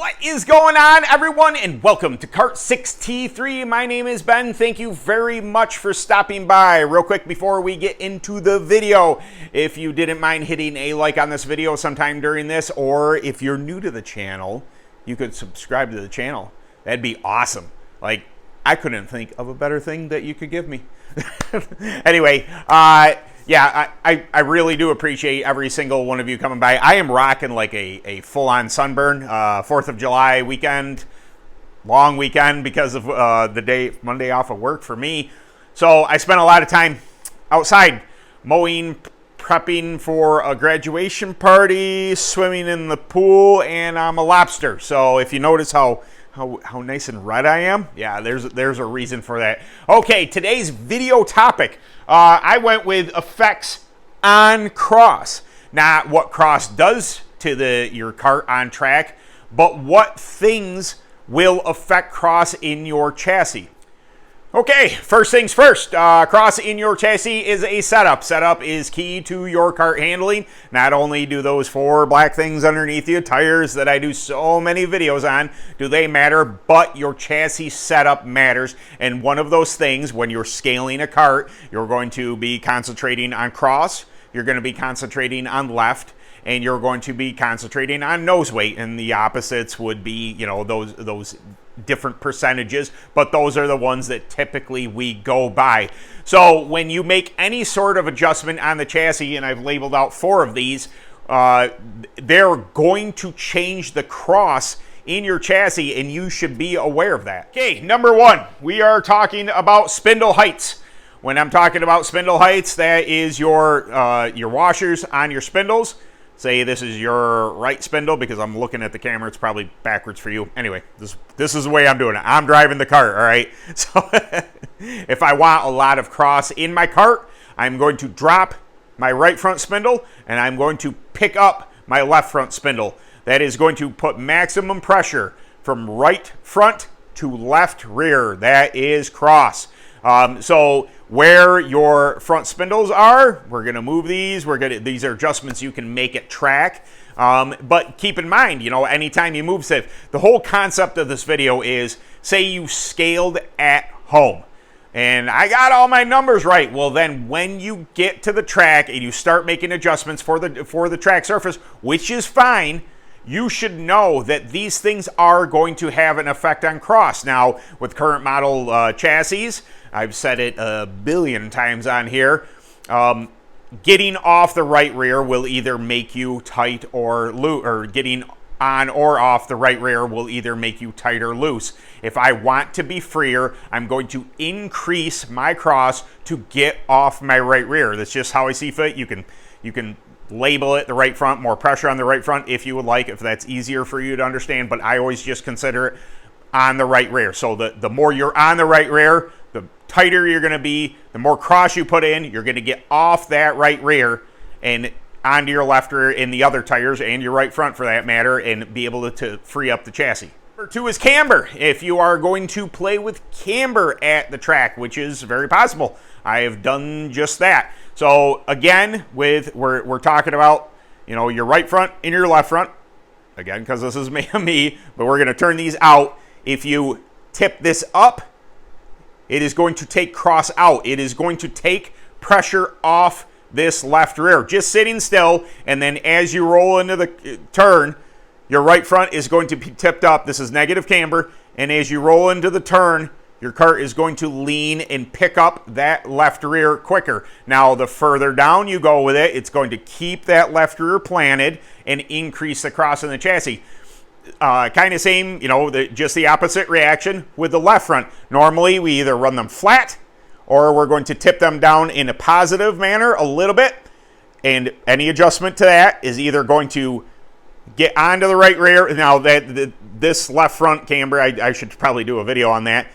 What is going on, everyone, and welcome to Kart 6T3. My name is Ben. Thank you very much for stopping by. Real quick before we get into the video, if you didn't mind hitting a like on this video sometime during this, or if you're new to the channel, you could subscribe to the channel. That'd be awesome. Like, I couldn't think of a better thing that you could give me. Anyway, yeah, I really do appreciate every single one of you coming by. I am rocking like a full-on sunburn, 4th of July weekend, long weekend because of the Monday off of work for me. So I spent a lot of time outside mowing, prepping for a graduation party, swimming in the pool, and I'm a lobster. So if you notice how nice and red I am, yeah, there's a reason for that. Okay, today's video topic. I went with effects on cross. Not what cross does to your kart on track, but what things will affect cross in your chassis. Okay, first things first, cross in your chassis is a setup. Setup is key to your kart handling. Not only do those four black things underneath you, tires that I do so many videos on, do they matter, but your chassis setup matters. And one of those things, when you're scaling a kart, you're going to be concentrating on cross, you're going to be concentrating on left, and you're going to be concentrating on nose weight. And the opposites would be, you know, those different percentages, but those are the ones that typically we go by. So when you make any sort of adjustment on the chassis, and I've labeled out 4 of these, they're going to change the cross in your chassis, and you should be aware of that. Okay, number 1, we are talking about Spindle Heights. When I'm talking about Spindle Heights, that is your washers on your spindles. Say this is your right spindle, because I'm looking at the camera. It's probably backwards for you. Anyway, this is the way I'm doing it. I'm driving the kart, all right? So if I want a lot of cross in my kart, I'm going to drop my right front spindle, and I'm going to pick up my left front spindle. That is going to put maximum pressure from right front to left rear. That is cross. So where your front spindles are, we're going to move these. These are adjustments you can make at track. But keep in mind, you know, anytime you move stuff, the whole concept of this video is, say you scaled at home and I got all my numbers right. Well, then when you get to the track and you start making adjustments for the track surface, which is fine, you should know that these things are going to have an effect on cross. Now, with current model chassis, I've said it a billion times on here, getting off the right rear will either make you tight or loose, or getting on or off the right rear will either make you tight or loose. If I want to be freer, I'm going to increase my cross to get off my right rear. That's just how I see fit. You can label it the right front, more pressure on the right front if you would like, if that's easier for you to understand, but I always just consider it on the right rear. So the more you're on the right rear, the tighter you're going to be. The more cross you put in, you're going to get off that right rear and onto your left rear in the other tires, and your right front for that matter, and be able to free up the chassis. Number 2 is camber. If you are going to play with camber at the track, which is very possible, I have done just that. So again, we're talking about, you know, your right front and your left front. Again, because this is me, but we're going to turn these out. If you tip this up, it is going to take cross out. It is going to take pressure off this left rear. Just sitting still, and then as you roll into the turn, your right front is going to be tipped up. This is negative camber, and as you roll into the turn, your kart is going to lean and pick up that left rear quicker. Now, the further down you go with it, it's going to keep that left rear planted and increase the cross in the chassis. Kind of same, you know, just the opposite reaction with the left front. Normally, we either run them flat or we're going to tip them down in a positive manner a little bit. And any adjustment to that is either going to get onto the right rear. Now, this left front camber, I should probably do a video on that.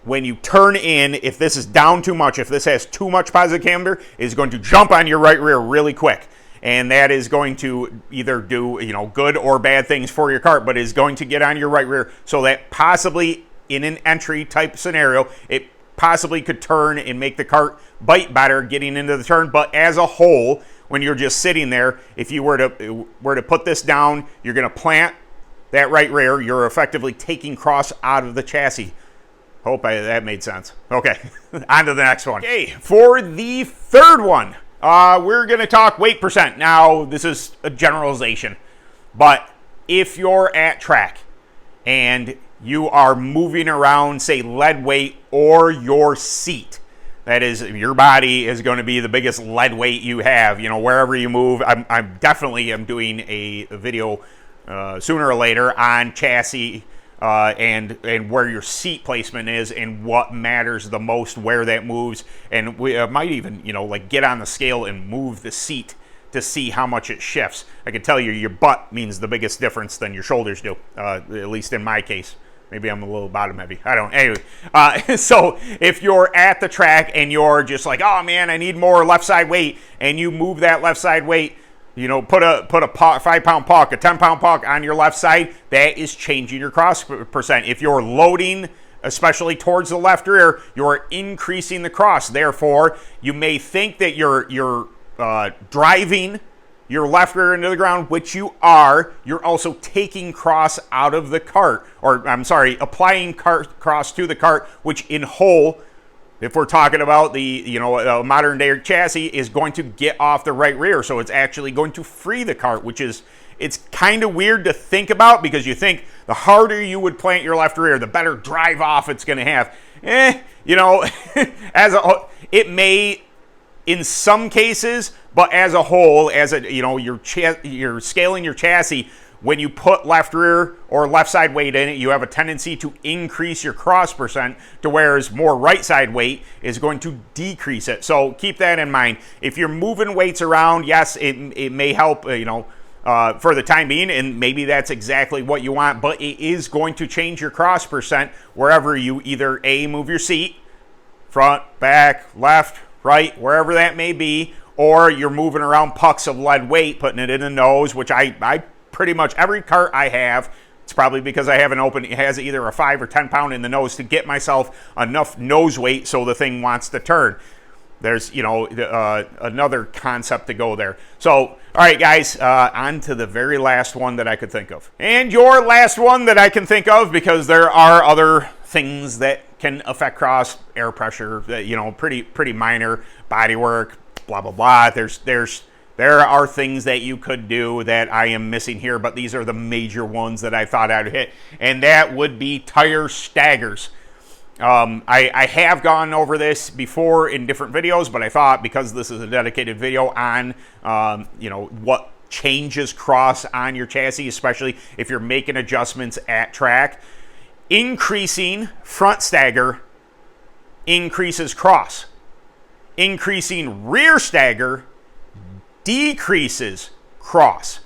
When you turn in, if this is down too much, if this has too much positive camber, it's going to jump on your right rear really quick. And that is going to either do, you know, good or bad things for your kart, but is going to get on your right rear, so that possibly in an entry type scenario, it possibly could turn and make the kart bite better getting into the turn. But as a whole, when you're just sitting there, if you were to put this down, you're going to plant that right rear, you're effectively taking cross out of the chassis. Hope that made sense. Okay, on to the next one. Okay, for the third one, we're going to talk weight percent. Now, this is a generalization, but if you're at track and you are moving around, say, lead weight or your seat, that is, your body is going to be the biggest lead weight you have, you know, wherever you move. I'm definitely am doing a video sooner or later on chassis and where your seat placement is and what matters the most, where that moves. And we might even, you know, like get on the scale and move the seat to see how much it shifts. I can tell you your butt means the biggest difference than your shoulders do, at least in my case. Maybe I'm a little bottom heavy. I don't. Anyway, so if you're at the track and you're just like, oh man, I need more left side weight, and you move that left side weight, you know, put a 5-pound puck, a 10-pound puck on your left side, that is changing your cross percent. If you're loading, especially towards the left rear, you're increasing the cross. Therefore, you may think that you're driving your left rear into the ground, which you are. You're also taking cross out of the cart, or I'm sorry, applying cross to the cart, which in whole, if we're talking about the, you know, modern day chassis, is going to get off the right rear. So it's actually going to free the cart, which is, it's kind of weird to think about, because you think the harder you would plant your left rear, the better drive off it's going to have. You know, it may in some cases, but as a whole, as a, you know, you're scaling your chassis. When you put left rear or left side weight in it, you have a tendency to increase your cross percent, to whereas more right side weight is going to decrease it. So keep that in mind. If you're moving weights around, yes, it may help, you know, for the time being, and maybe that's exactly what you want, but it is going to change your cross percent wherever you either A, move your seat, front, back, left, right, wherever that may be, or you're moving around pucks of lead weight, putting it in the nose, which I pretty much, every cart I have, it's probably because I have an open, it has either a 5 or 10 pound in the nose to get myself enough nose weight so the thing wants to turn. There's, you know, another concept to go there. So, all right, guys, on to the very last one that I could think of. And your last one that I can think of, because there are other things that can affect cross, air pressure, you know, pretty minor, body work, blah, blah, blah. There are things that you could do that I am missing here, but these are the major ones that I thought I'd hit, and that would be tire staggers. I have gone over this before in different videos, but I thought because this is a dedicated video on, you know, what changes cross on your chassis, especially if you're making adjustments at track, increasing front stagger increases cross. Increasing rear stagger decreases cross,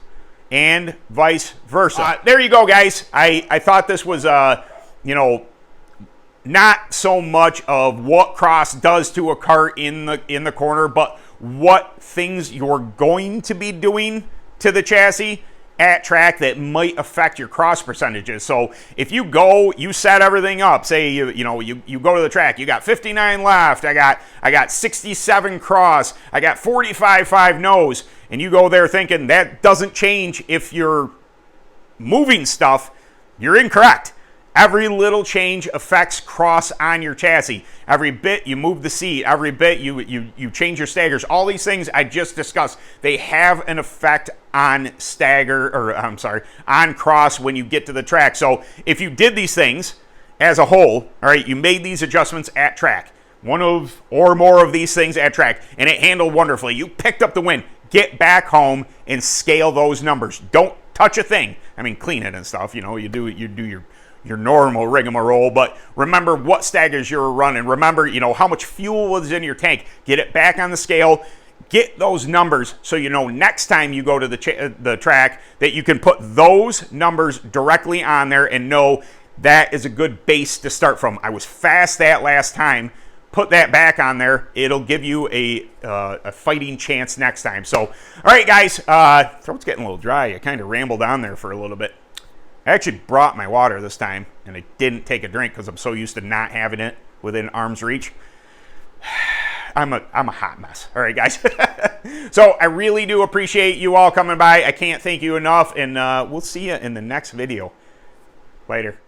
and vice versa. There you go, guys. I thought this was, you know, not so much of what cross does to a cart in the corner, but what things you're going to be doing to the chassis at track that might affect your cross percentages. So if you go, you set everything up, say you go to the track, you got 59 left, I got 67 cross, I got 45 nose, and you go there thinking that doesn't change if you're moving stuff, you're incorrect. Every little change affects cross on your chassis. Every bit you move the seat, every bit you change your staggers, all these things I just discussed, they have an effect on on cross when you get to the track. So if you did these things as a whole, all right, you made these adjustments at track, one of or more of these things at track, and it handled wonderfully, you picked up the win, get back home and scale those numbers. Don't touch a thing. I mean, clean it and stuff, you know, you do your normal rigmarole, but remember what staggers you're running. Remember, you know, how much fuel was in your tank. Get it back on the scale. Get those numbers so you know next time you go to the track that you can put those numbers directly on there and know that is a good base to start from. I was fast that last time. Put that back on there. It'll give you a fighting chance next time. So, all right, guys, throat's getting a little dry. I kind of rambled on there for a little bit. I actually brought my water this time, and I didn't take a drink because I'm so used to not having it within arm's reach. I'm a hot mess. All right, guys. So I really do appreciate you all coming by. I can't thank you enough, and we'll see you in the next video. Later.